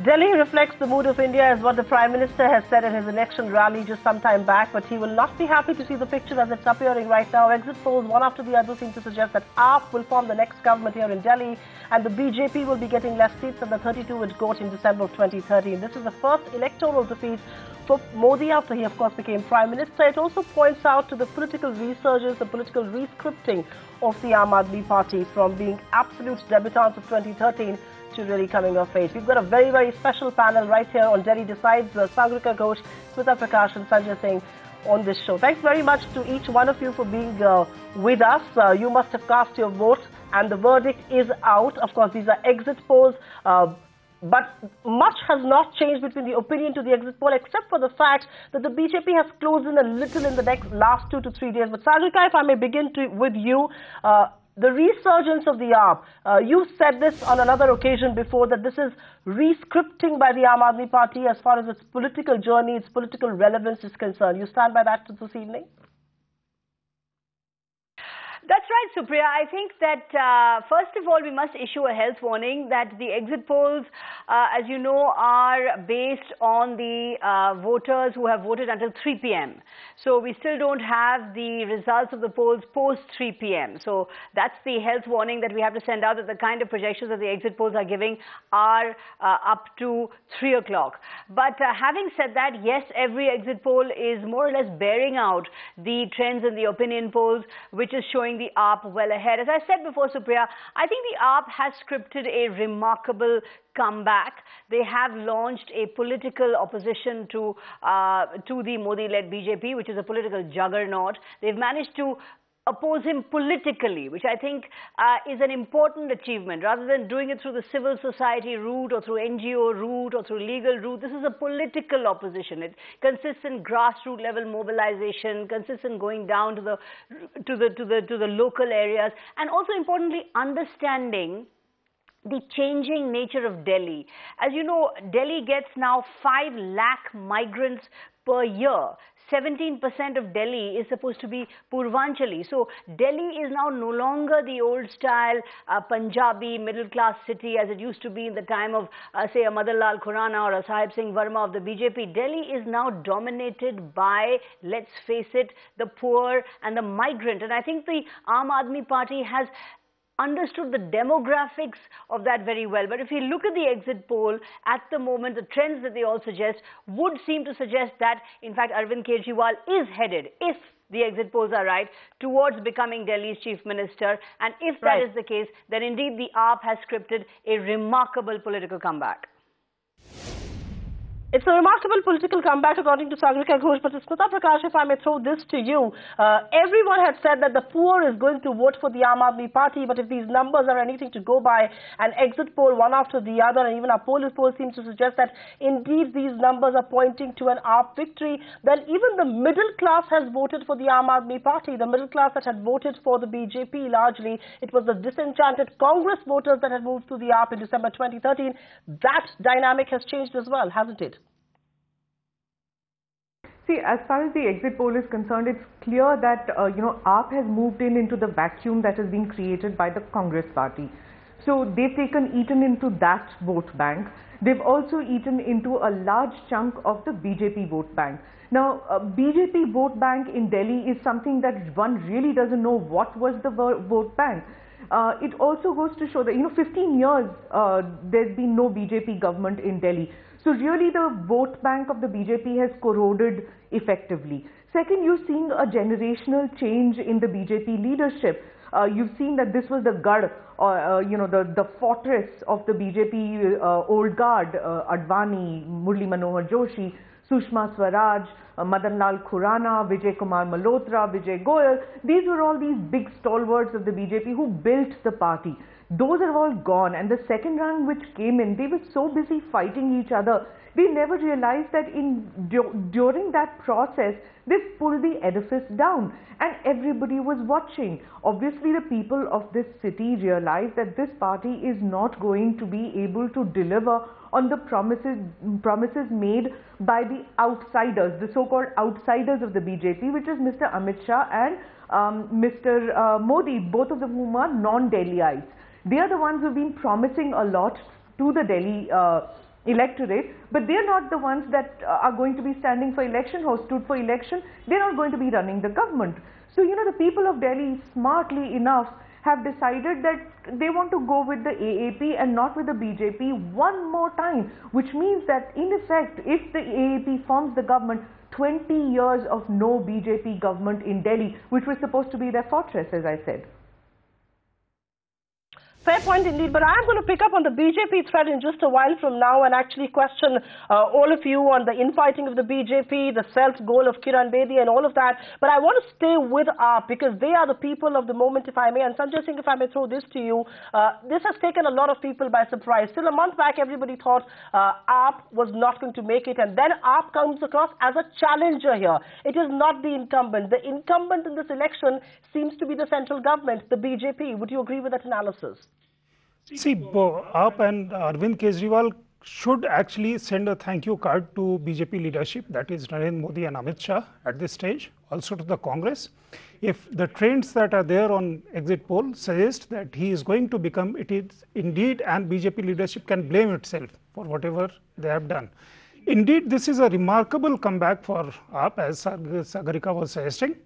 Delhi reflects the mood of India, is what the Prime Minister has said in his election rally just some time back, but he will not be happy to see the picture as it's appearing right now. Exit polls, one after the other, seem to suggest that AAP will form the next government here in Delhi, and the BJP will be getting less seats than the 32 it got in December of 2013. This is the first electoral defeat for Modi after he, of course, became Prime Minister. It also points out to the political resurgence, the political rescripting of the Aam Aadmi Party from being absolute debutants of 2013 to really coming of age. We've got a very, very special panel right here on Delhi Decides. Sagarika Ghose, Smita Prakash and Sanjay Singh on this show. Thanks very much to each one of you for being with us. You must have cast your vote and the verdict is out. Of course, these are exit polls. But much has not changed between the opinion to the exit poll, except for the fact that the BJP has closed in a little in the last 2 to 3 days. But Sagarika, if I may begin with you, the resurgence of the AAP. You said this on another occasion before, that this is re-scripting by the Aam Aadmi Party as far as its political journey, its political relevance is concerned. You stand by that this evening? That's right, Supriya. I think that first of all, we must issue a health warning that the exit polls, as you know, are based on the voters who have voted until 3 p.m. So we still don't have the results of the polls post 3 p.m. So that's the health warning that we have to send out, that the kind of projections that the exit polls are giving are up to 3 o'clock. But having said that, yes, every exit poll is more or less bearing out the trends in the opinion polls, which is showing the AAP well ahead. As I said before, Supriya, I think the AAP has scripted a remarkable comeback. They have launched a political opposition to the Modi-led BJP, which is a political juggernaut. They've managed to oppose him politically, which I think is an important achievement. Rather than doing it through the civil society route or through NGO route or through legal route, this is a political opposition. It consists in grassroots level mobilization, consists in going down to the local areas, and also importantly understanding the changing nature of Delhi. As you know, Delhi gets now 5 lakh migrants per year. 17% of Delhi is supposed to be Purvanchali. So Delhi is now no longer the old style Punjabi middle class city as it used to be in the time of say a Madan Lal Khurana or a Sahib Singh Verma of the BJP. Delhi is now dominated by, let's face it, the poor and the migrant. And I think the Aam Aadmi Party has understood the demographics of that very well. But if you look at the exit poll, at the moment, the trends that they all suggest would seem to suggest that, in fact, Arvind Kejriwal is headed, if the exit polls are right, towards becoming Delhi's chief minister. And if that is the case, then indeed the AAP has scripted a remarkable political comeback. It's a remarkable political comeback according to Sagarika Ghose, but Smita Prakash, if I may throw this to you, everyone had said that the poor is going to vote for the Aam Aadmi Party, but if these numbers are anything to go by, an exit poll one after the other, and even our poll seems to suggest that indeed these numbers are pointing to an AAP victory, then even the middle class has voted for the Aam Aadmi Party. The middle class that had voted for the BJP largely, it was the disenchanted Congress voters that had moved to the AAP in December 2013. That dynamic has changed as well, hasn't it? See, as far as the exit poll is concerned, it's clear that, AAP has moved into the vacuum that has been created by the Congress party. So they've eaten into that vote bank. They've also eaten into a large chunk of the BJP vote bank. Now, BJP vote bank in Delhi is something that one really doesn't know what was the vote bank. It also goes to show that, 15 years there's been no BJP government in Delhi. So really the vote bank of the BJP has corroded effectively. Second, you've seen a generational change in the BJP leadership. You've seen that this was the Gad, the fortress of the BJP old guard, Advani, Murli Manohar Joshi, Sushma Swaraj, Madan Lal Khurana, Vijay Kumar Malhotra, Vijay Goyal. These were all these big stalwarts of the BJP who built the party. Those are all gone, and the second round which came in, they were so busy fighting each other, they never realized that during that process, they pulled the edifice down and everybody was watching. Obviously, the people of this city realized that this party is not going to be able to deliver on the promises made by the outsiders, the so-called outsiders of the BJP, which is Mr. Amit Shah and Mr. Modi, both of them whom are non-Delhiites. They are the ones who have been promising a lot to the Delhi electorate, but they're not the ones that are going to be standing for election or stood for election. They're not going to be running the government. So, you know, the people of Delhi, smartly enough, have decided that they want to go with the AAP and not with the BJP one more time, which means that in effect, if the AAP forms the government, 20 years of no BJP government in Delhi, which was supposed to be their fortress, as I said. Fair point indeed, but I'm going to pick up on the BJP thread in just a while from now and actually question all of you on the infighting of the BJP, the self-goal of Kiran Bedi and all of that. But I want to stay with AAP because they are the people of the moment, if I may. And Sanjay Singh, if I may throw this to you, this has taken a lot of people by surprise. Still a month back, everybody thought AAP was not going to make it, and then AAP comes across as a challenger here. It is not the incumbent. The incumbent in this election seems to be the central government, the BJP. Would you agree with that analysis? See, AAP and Arvind Kejriwal should actually send a thank you card to BJP leadership, that is Narendra Modi and Amit Shah at this stage, also to the Congress. If the trends that are there on exit poll suggest that he is going to become, it is indeed, and BJP leadership can blame itself for whatever they have done. Indeed, this is a remarkable comeback for AAP, as Sagarika was suggesting,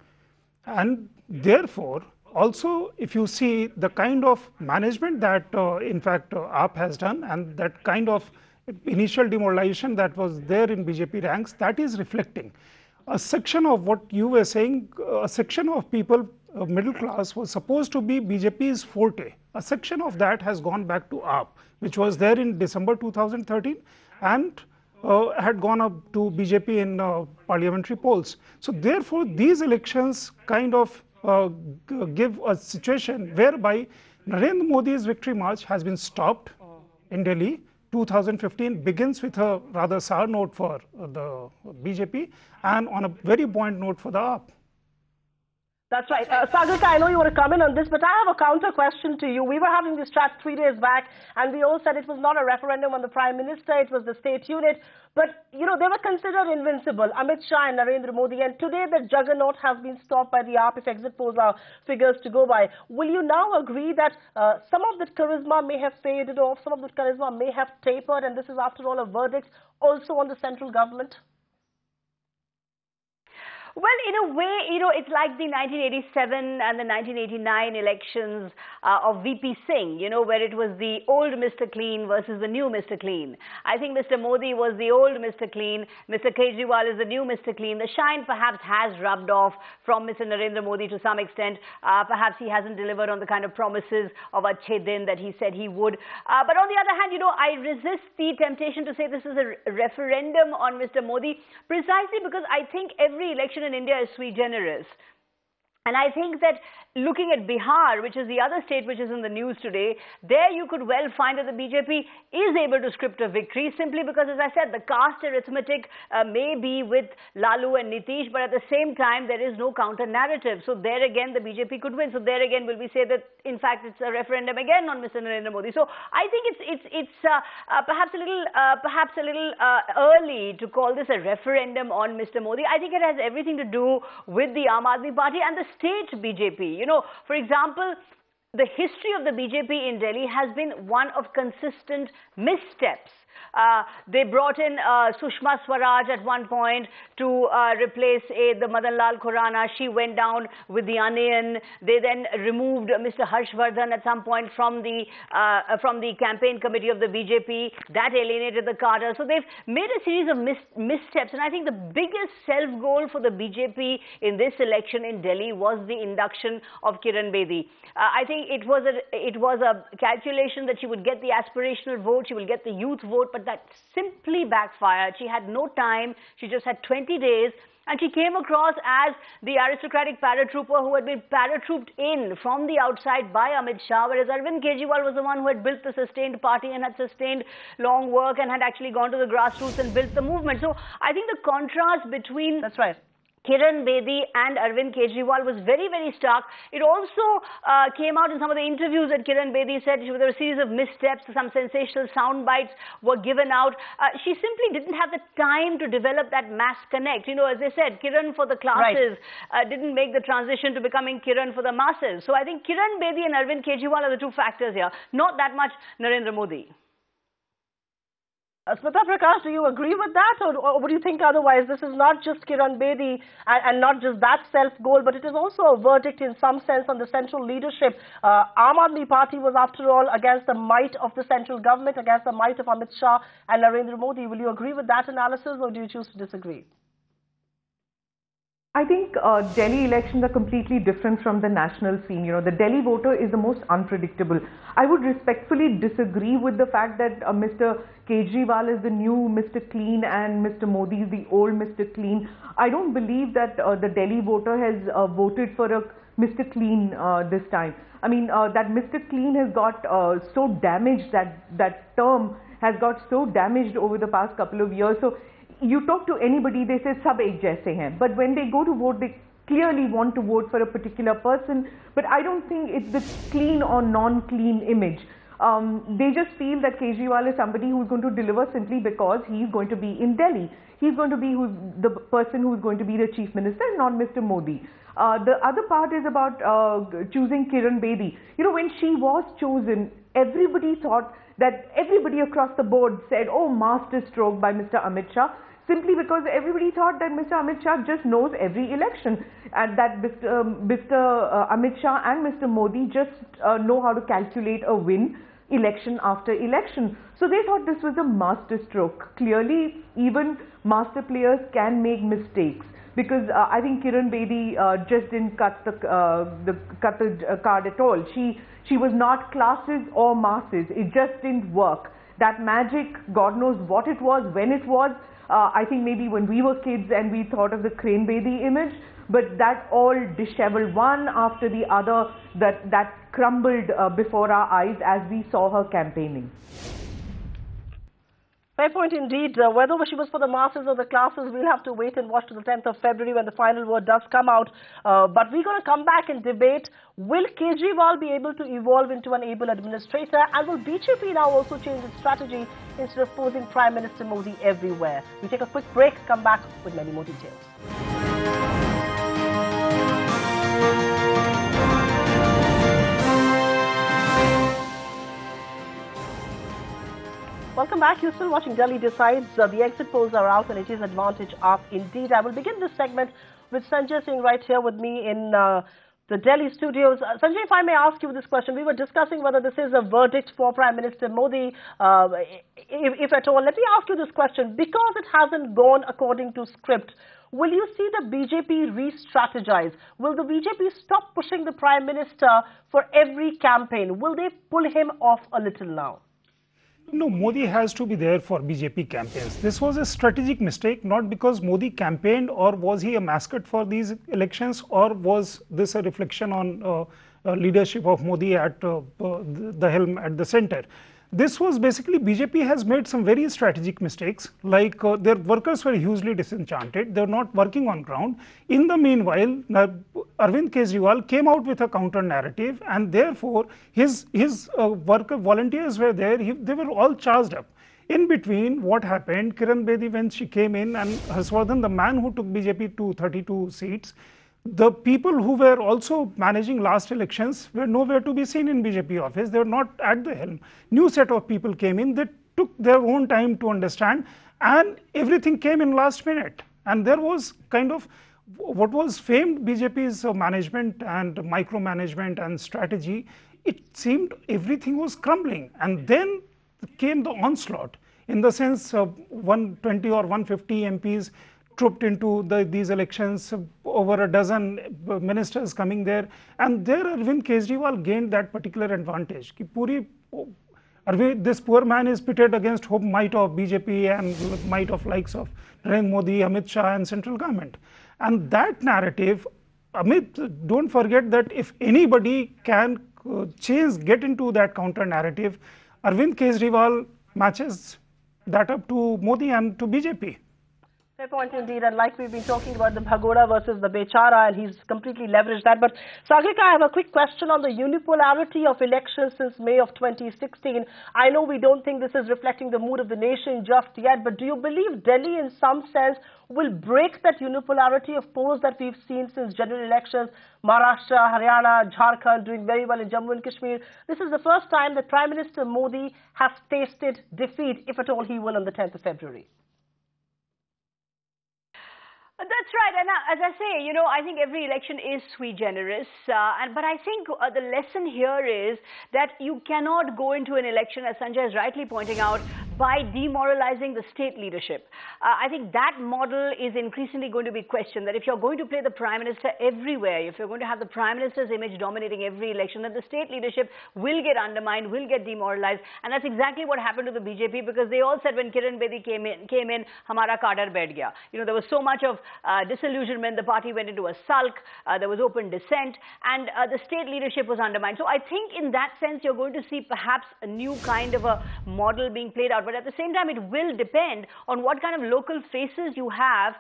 and therefore, also, if you see the kind of management that, in fact, AAP has done and that kind of initial demoralization that was there in BJP ranks, that is reflecting. A section of what you were saying, a section of people, middle class, was supposed to be BJP's forte. A section of that has gone back to AAP, which was there in December 2013 and had gone up to BJP in parliamentary polls. So therefore, these elections kind of give a situation whereby Narendra Modi's victory march has been stopped in Delhi. 2015 begins with a rather sour note for the BJP and on a very buoyant note for the AAP. That's right. Sagarika, I know you want to come in on this, but I have a counter question to you. We were having this chat 3 days back, and we all said it was not a referendum on the Prime Minister, it was the state unit. But, you know, they were considered invincible, Amit Shah and Narendra Modi, and today the juggernaut has been stopped by the AAP if exit polls are figures to go by. Will you now agree that some of the charisma may have faded off, some of the charisma may have tapered, and this is after all a verdict also on the central government? Well, in a way, you know, it's like the 1987 and the 1989 elections of VP Singh, you know, where it was the old Mr. Clean versus the new Mr. Clean. I think Mr. Modi was the old Mr. Clean. Mr. Kejriwal is the new Mr. Clean. The shine perhaps has rubbed off from Mr. Narendra Modi to some extent. Perhaps he hasn't delivered on the kind of promises of Achhe Din that he said he would. But on the other hand, you know, I resist the temptation to say this is a referendum on Mr. Modi precisely because I think every election in India is sui generis. And I think that looking at Bihar, which is the other state which is in the news today, there you could well find that the BJP is able to script a victory simply because, as I said, the caste arithmetic may be with Lalu and Nitish, but at the same time, there is no counter narrative. So there again, the BJP could win. So there again, will we say that, in fact, it's a referendum again on Mr. Narendra Modi. So I think it's perhaps a little early to call this a referendum on Mr. Modi. I think it has everything to do with the Aam Aadmi Party and the state BJP. You know, for example, the history of the BJP in Delhi has been one of consistent missteps. They brought in Sushma Swaraj at one point to replace the Madan Lal Khurana. She went down with the onion. They then removed Mr. Harshvardhan at some point from the campaign committee of the BJP. That alienated the cadre. So they've made a series of missteps. And I think the biggest self-goal for the BJP in this election in Delhi was the induction of Kiran Bedi. I think it was a calculation that she would get the aspirational vote, she will get the youth vote, but that simply backfired. She had no time. She just had 20 days. And she came across as the aristocratic paratrooper who had been paratrooped in from the outside by Amit Shah, whereas Arvind Kejriwal was the one who had built the sustained party and had sustained long work and had actually gone to the grassroots and built the movement. So I think the contrast between... That's right. Kiran Bedi and Arvind Kejriwal was very, very stark. It also came out in some of the interviews that Kiran Bedi said there were a series of missteps, some sensational sound bites were given out. She simply didn't have the time to develop that mass connect. You know, as they said, Kiran for the classes didn't make the transition to becoming Kiran for the masses. So I think Kiran Bedi and Arvind Kejriwal are the two factors here, not that much Narendra Modi. Smita Prakash, do you agree with that, or would you think otherwise? This is not just Kiran Bedi and not just that self-goal, but it is also a verdict in some sense on the central leadership. Aam Aadmi Party was, after all, against the might of the central government, against the might of Amit Shah and Narendra Modi. Will you agree with that analysis, or do you choose to disagree? I think Delhi elections are completely different from the national scene. You know, the Delhi voter is the most unpredictable. I would respectfully disagree with the fact that Mr. Kejriwal is the new Mr. Clean and Mr. Modi is the old Mr. Clean. I don't believe that the Delhi voter has voted for a Mr. Clean this time. I mean, that Mr. Clean has got so damaged, that term has got so damaged over the past couple of years. So you talk to anybody, they say sab ek jaise hain. But when they go to vote, they clearly want to vote for a particular person. But I don't think it's the clean or non-clean image. They just feel that Kejriwal is somebody who's going to deliver simply because he's going to be in Delhi. He's going to be the person who's going to be the chief minister, not Mr. Modi. The other part is about choosing Kiran Bedi. You know, when she was chosen, everybody thought that everybody across the board said, oh, master stroke by Mr. Amit Shah, simply because everybody thought that Mr. Amit Shah just knows every election and that Mr. Amit Shah and Mr. Modi just know how to calculate a win election after election. So they thought this was a master stroke. Clearly, even master players can make mistakes. Because I think Kiran Bedi just didn't cut the card at all. She was not classes or masses. It just didn't work. That magic, God knows what it was, when it was. I think maybe when we were kids and we thought of the Kiran Bedi image, but that all disheveled one after the other, that crumbled before our eyes as we saw her campaigning. Fair point indeed. Whether she was for the masses or the classes, we'll have to wait and watch to the 10th of February when the final word does come out. But we're going to come back and debate, will Kejriwal be able to evolve into an able administrator, and will BJP now also change its strategy instead of posing Prime Minister Modi everywhere? We take a quick break, come back with many more details. Welcome back. You're still watching Delhi Decides. The exit polls are out and it is advantage AAP indeed. I will begin this segment with Sanjay Singh right here with me in the Delhi studios. Sanjay, if I may ask you this question. We were discussing whether this is a verdict for Prime Minister Modi, if at all. Let me ask you this question. Because it hasn't gone according to script, will you see the BJP re-strategize? Will the BJP stop pushing the Prime Minister for every campaign? Will they pull him off a little now? No, Modi has to be there for BJP campaigns. This was a strategic mistake, not because Modi campaigned or was he a mascot for these elections, or was this a reflection on leadership of Modi at the helm at the center. This was basically, BJP has made some very strategic mistakes, like their workers were hugely disenchanted, they were not working on ground. In the meanwhile, Arvind Kejriwal came out with a counter narrative, and therefore his worker volunteers were there, they were all charged up. In between, what happened, Kiran Bedi, when she came in, and Harswardhan, the man who took BJP to 32 seats, the people who were also managing last elections were nowhere to be seen in BJP office. They were not at the helm. New set of people came in. They took their own time to understand, and everything came in last minute. And there was kind of what was famed BJP's management and micromanagement and strategy. It seemed everything was crumbling. And then came the onslaught, in the sense of 120 or 150 MPs trooped into these elections, over a dozen ministers coming there, and there Arvind Kejriwal gained that particular advantage. This poor man is pitted against might of BJP and might of likes of Narendra Modi, Amit Shah and central government. And that narrative, Amit, don't forget that if anybody can get into that counter narrative, Arvind Kejriwal matches that up to Modi and to BJP. Fair point indeed, and like we've been talking about the Bhagoda versus the Bechara, and he's completely leveraged that. But Sagarika, I have a quick question on the unipolarity of elections since May of 2016. I know we don't think this is reflecting the mood of the nation just yet, but do you believe Delhi in some sense will break that unipolarity of polls that we've seen since general elections? Maharashtra, Haryana, Jharkhand doing very well in Jammu and Kashmir. This is the first time that Prime Minister Modi has tasted defeat, if at all he will, on the 10th of February. That's right, and as I say, you know, I think every election is sui generis, but I think the lesson here is that you cannot go into an election, as Sanjay is rightly pointing out, by demoralizing the state leadership. I think that model is increasingly going to be questioned, that if you're going to play the Prime Minister everywhere, if you're going to have the Prime Minister's image dominating every election, then the state leadership will get undermined, will get demoralized, and that's exactly what happened to the BJP, because they all said when Kiran Bedi came in, hamara kadar baith gaya. You know, there was so much of disillusionment, the party went into a sulk, there was open dissent, and the state leadership was undermined. So I think in that sense, you're going to see perhaps a new kind of a model being played out. But at the same time, it will depend on what kind of local faces you have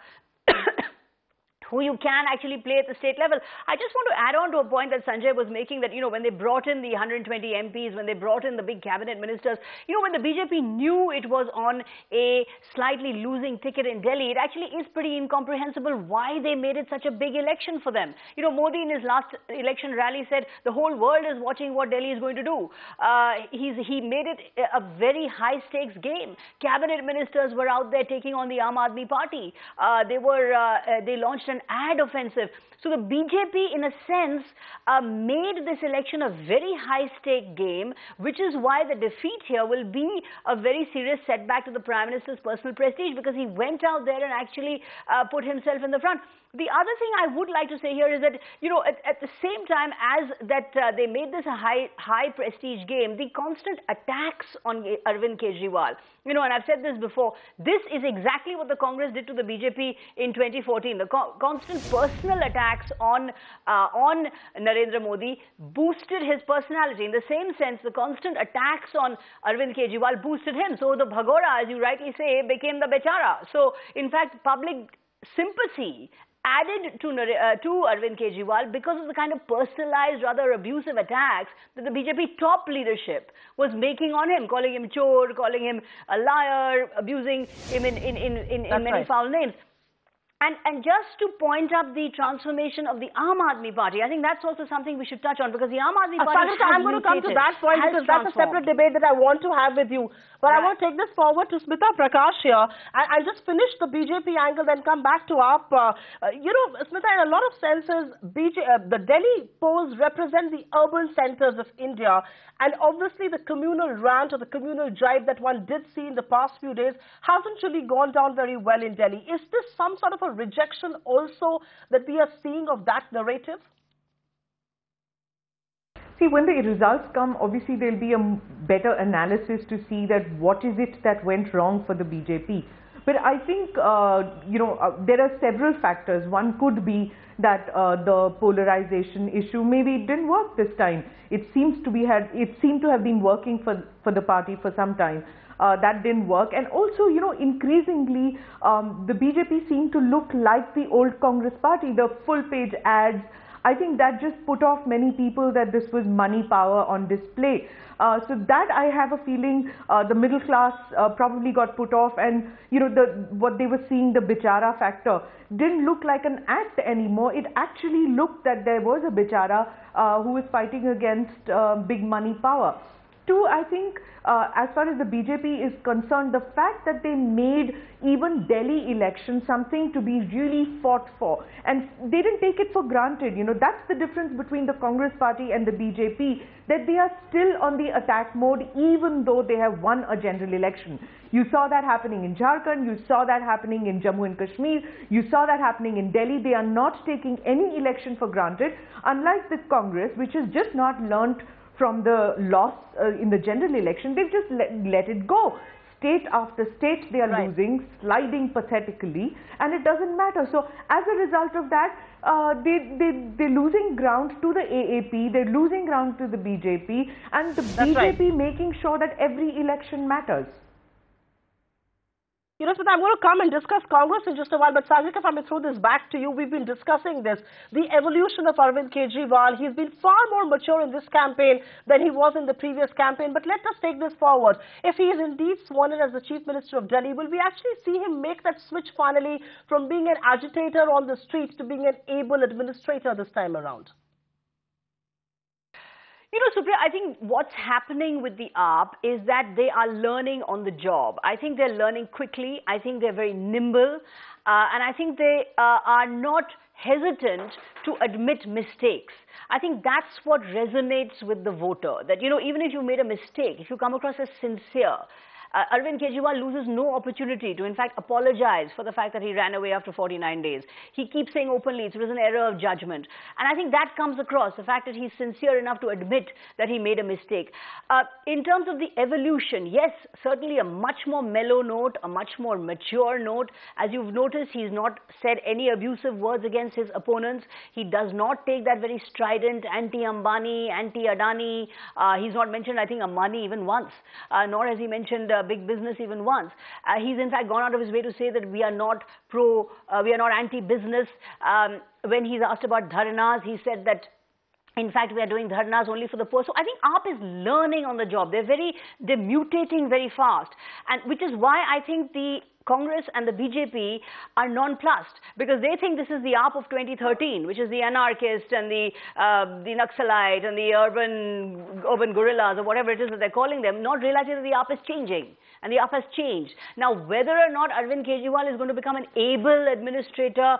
who you can actually play at the state level. I just want to add on to a point that Sanjay was making, that, you know, when they brought in the 120 MPs, when they brought in the big cabinet ministers, you know, when the BJP knew it was on a slightly losing ticket in Delhi, it actually is pretty incomprehensible why they made it such a big election for them. You know, Modi in his last election rally said the whole world is watching what Delhi is going to do. He made it a very high stakes game. Cabinet ministers were out there taking on the Aam Aadmi Party. They launched an ad offensive. So the BJP, in a sense, made this election a very high-stake game, which is why the defeat here will be a very serious setback to the Prime Minister's personal prestige, because he went out there and actually put himself in the front. The other thing I would like to say here is that, you know, at the same time as that they made this a high prestige game, the constant attacks on Arvind Kejriwal, you know, and I've said this before, this is exactly what the Congress did to the BJP in 2014. The constant personal attacks on Narendra Modi boosted his personality. In the same sense, the constant attacks on Arvind Kejriwal boosted him. So the Bhagoda, as you rightly say, became the Bechara. So in fact, public sympathy added to Arvind Kejriwal because of the kind of personalized, rather abusive attacks that the BJP top leadership was making on him, calling him chor, calling him a liar, abusing him in many foul names. And just to point up the transformation of the Aam Aadmi Party, I think that's also something we should touch on, because the Aam Aadmi Party I'm going to come to that point, because that's a separate debate that I want to have with you. But I want to take this forward to Smita Prakash here. I'll just finish the BJP angle, then come back to AAP. You know, Smita, in a lot of senses, the Delhi polls represent the urban centers of India. And obviously, the communal rant or the communal drive that one did see in the past few days hasn't really gone down very well in Delhi. Is this some sort of a rejection also that we are seeing of that narrative? See, when the results come, obviously there'll be a better analysis to see that what is it that went wrong for the BJP. But I think, you know, there are several factors. One could be that the polarization issue, maybe it didn't work this time. It seemed to have been working for the party for some time. That didn't work. And also, you know, increasingly, the BJP seemed to look like the old Congress party, the full-page ads. I think that just put off many people that this was money power on display. So that I have a feeling the middle class probably got put off, and you know, what they were seeing, the Bichara factor, didn't look like an act anymore. It actually looked that there was a Bichara who was fighting against big money power. Two, I think, as far as the BJP is concerned, the fact that they made even Delhi election something to be really fought for, and they didn't take it for granted. You know, that's the difference between the Congress party and the BJP, that they are still on the attack mode even though they have won a general election. You saw that happening in Jharkhand, you saw that happening in Jammu and Kashmir, you saw that happening in Delhi. They are not taking any election for granted, unlike the Congress, which has just not learnt from the loss in the general election. They've just let it go. State after state they are losing, sliding pathetically, and it doesn't matter. So as a result of that, they're losing ground to the AAP, they're losing ground to the BJP, and the BJP making sure that every election matters. You know, Smita, I'm going to come and discuss Congress in just a while, but Sagarika, if I may throw this back to you, we've been discussing this, the evolution of Arvind Kejriwal. He's been far more mature in this campaign than he was in the previous campaign, but let us take this forward. If he is indeed sworn in as the Chief Minister of Delhi, will we actually see him make that switch finally from being an agitator on the streets to being an able administrator this time around? You know, Supriya, I think what's happening with the AAP is that they are learning on the job. I think they're learning quickly. I think they're very nimble. And I think they are not hesitant to admit mistakes. I think that's what resonates with the voter. That, you know, even if you made a mistake, if you come across as sincere, Arvind Kejriwal loses no opportunity to, in fact, apologize for the fact that he ran away after 49 days. He keeps saying openly it was an error of judgment. And I think that comes across, the fact that he's sincere enough to admit that he made a mistake. In terms of the evolution, yes, certainly a much more mellow note, a much more mature note. As you've noticed, he's not said any abusive words against his opponents. He does not take that very strident anti-Ambani, anti-Adani. He's not mentioned, I think, Ambani even once, nor has he mentioned big business even once. He's in fact gone out of his way to say that we are not we are not anti-business. When he's asked about dharnas, he said that in fact we are doing dharnas only for the poor. So I think AAP is learning on the job. They're mutating very fast, and which is why I think the Congress and the BJP are nonplussed, because they think this is the AAP of 2013, which is the anarchist and the Naxalite and the urban guerrillas or whatever it is that they're calling them, not realizing that the AAP is changing. And the AAP has changed. Now, whether or not Arvind Kejriwal is going to become an able administrator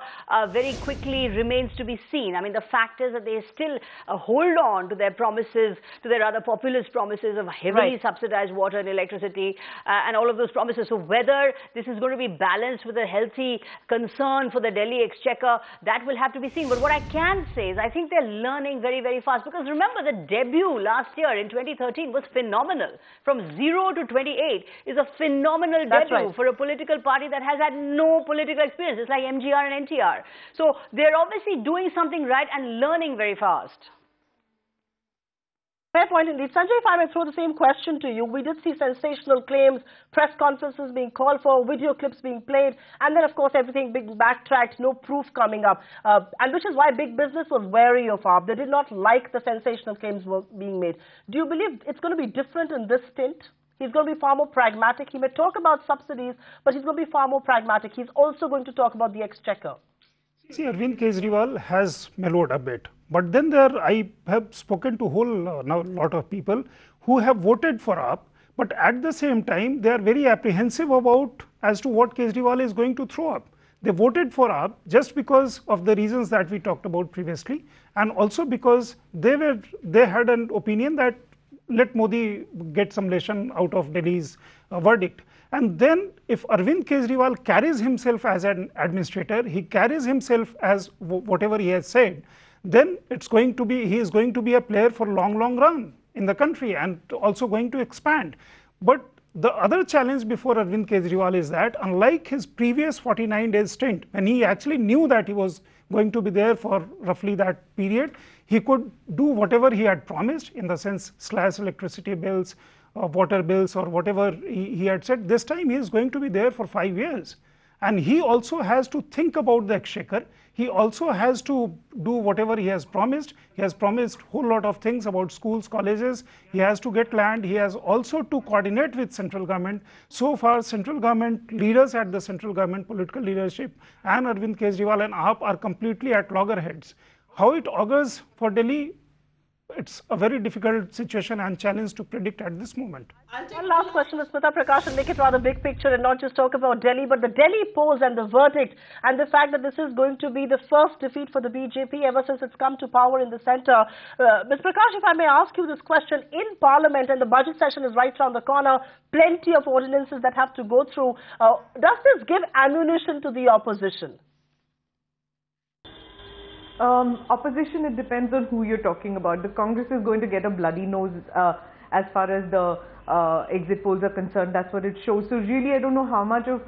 very quickly remains to be seen. I mean, the fact is that they still hold on to their promises, to their rather populist promises of heavily subsidized water and electricity and all of those promises. So whether this is going to be balanced with a healthy concern for the Delhi exchequer, that will have to be seen. But what I can say is I think they're learning very fast, because remember, the debut last year in 2013 was phenomenal. From 0 to 28 is a phenomenal debut for a political party that has had no political experience. It's like MGR and NTR. So they're obviously doing something right and learning very fast. Fair point indeed. Sanjay, if I may throw the same question to you. We did see sensational claims, press conferences being called for, video clips being played, and then, of course, everything being backtracked, no proof coming up. And which is why big business was wary of AAP. They did not like the sensational claims were being made. Do you believe it's going to be different in this stint? He's going to be far more pragmatic. He may talk about subsidies, but he's going to be far more pragmatic. He's also going to talk about the exchequer. See, Arvind Kejriwal has mellowed a bit. But then I have spoken to a whole lot of people who have voted for AAP, but at the same time, they are very apprehensive about as to what Kejriwal is going to throw up. They voted for AAP just because of the reasons that we talked about previously, and also because they had an opinion that let Modi get some lesson out of Delhi's verdict. And then if Arvind Kejriwal carries himself as an administrator, he carries himself as whatever he has said, then he is going to be a player for long run in the country and also going to expand. But the other challenge before Arvind Kejriwal is that, unlike his previous 49-day stint, when he actually knew that he was going to be there for roughly that period, he could do whatever he had promised, in the sense slash electricity bills, water bills, or whatever he had said. This time he is going to be there for 5 years. And he also has to think about the exchequer. He also has to do whatever he has promised. He has promised a whole lot of things about schools, colleges. He has to get land. He has also to coordinate with central government. So far, central government leaders at the central government, political leadership, and Arvind Kejriwal and AAP are completely at loggerheads. How it augurs for Delhi, it's a very difficult situation and challenge to predict at this moment. One last question to Smita Prakash, and make it rather big picture and not just talk about Delhi, but the Delhi polls and the verdict and the fact that this is going to be the first defeat for the BJP ever since it's come to power in the centre. Ms. Prakash, if I may ask you this question, in Parliament, and the budget session is right around the corner, plenty of ordinances that have to go through, does this give ammunition to the opposition? Opposition, it depends on who you're talking about. The Congress is going to get a bloody nose as far as the exit polls are concerned. That's what it shows. So really, I don't know how much of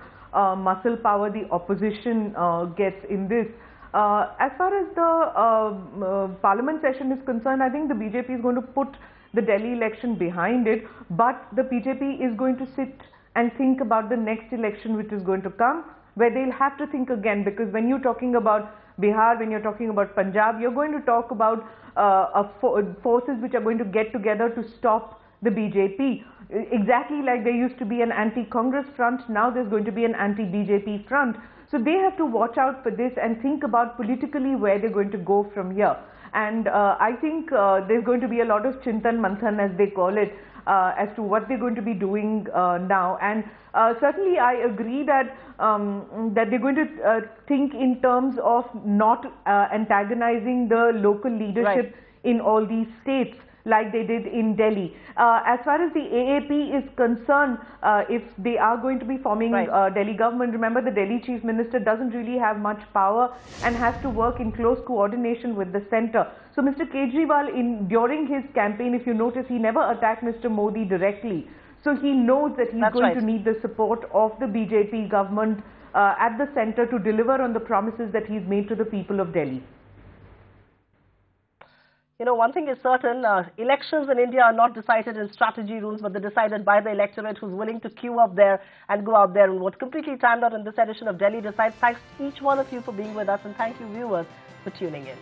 muscle power the opposition gets in this. As far as the parliament session is concerned, I think the BJP is going to put the Delhi election behind it, but the BJP is going to sit and think about the next election which is going to come, where they'll have to think again, because when you're talking about Bihar, when you're talking about Punjab, you're going to talk about forces which are going to get together to stop the BJP. Exactly like there used to be an anti-Congress front, now there's going to be an anti-BJP front. So they have to watch out for this and think about politically where they're going to go from here. And I think there's going to be a lot of Chintan Manthan, as they call it, as to what they're going to be doing now. And certainly I agree that that they're going to think in terms of not antagonizing the local leadership in all these states like they did in Delhi. As far as the AAP is concerned, if they are going to be forming Delhi government, remember the Delhi Chief Minister doesn't really have much power and has to work in close coordination with the centre. So Mr. Kejriwal, during his campaign, if you notice, he never attacked Mr. Modi directly. So he knows that he's going to need the support of the BJP government at the centre to deliver on the promises that he's made to the people of Delhi. You know, one thing is certain, elections in India are not decided in strategy rooms, but they're decided by the electorate who's willing to queue up there and go out there and vote. Completely timed out in this edition of Delhi Decides. Thanks to each one of you for being with us, and thank you viewers for tuning in.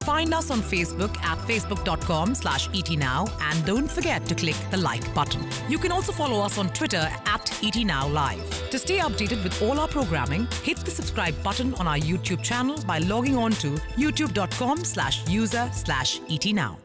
Find us on Facebook at facebook.com/ETNow and don't forget to click the like button. You can also follow us on Twitter at ETNowLive. To stay updated with all our programming, hit the subscribe button on our YouTube channel by logging on to youtube.com/user/ETNow.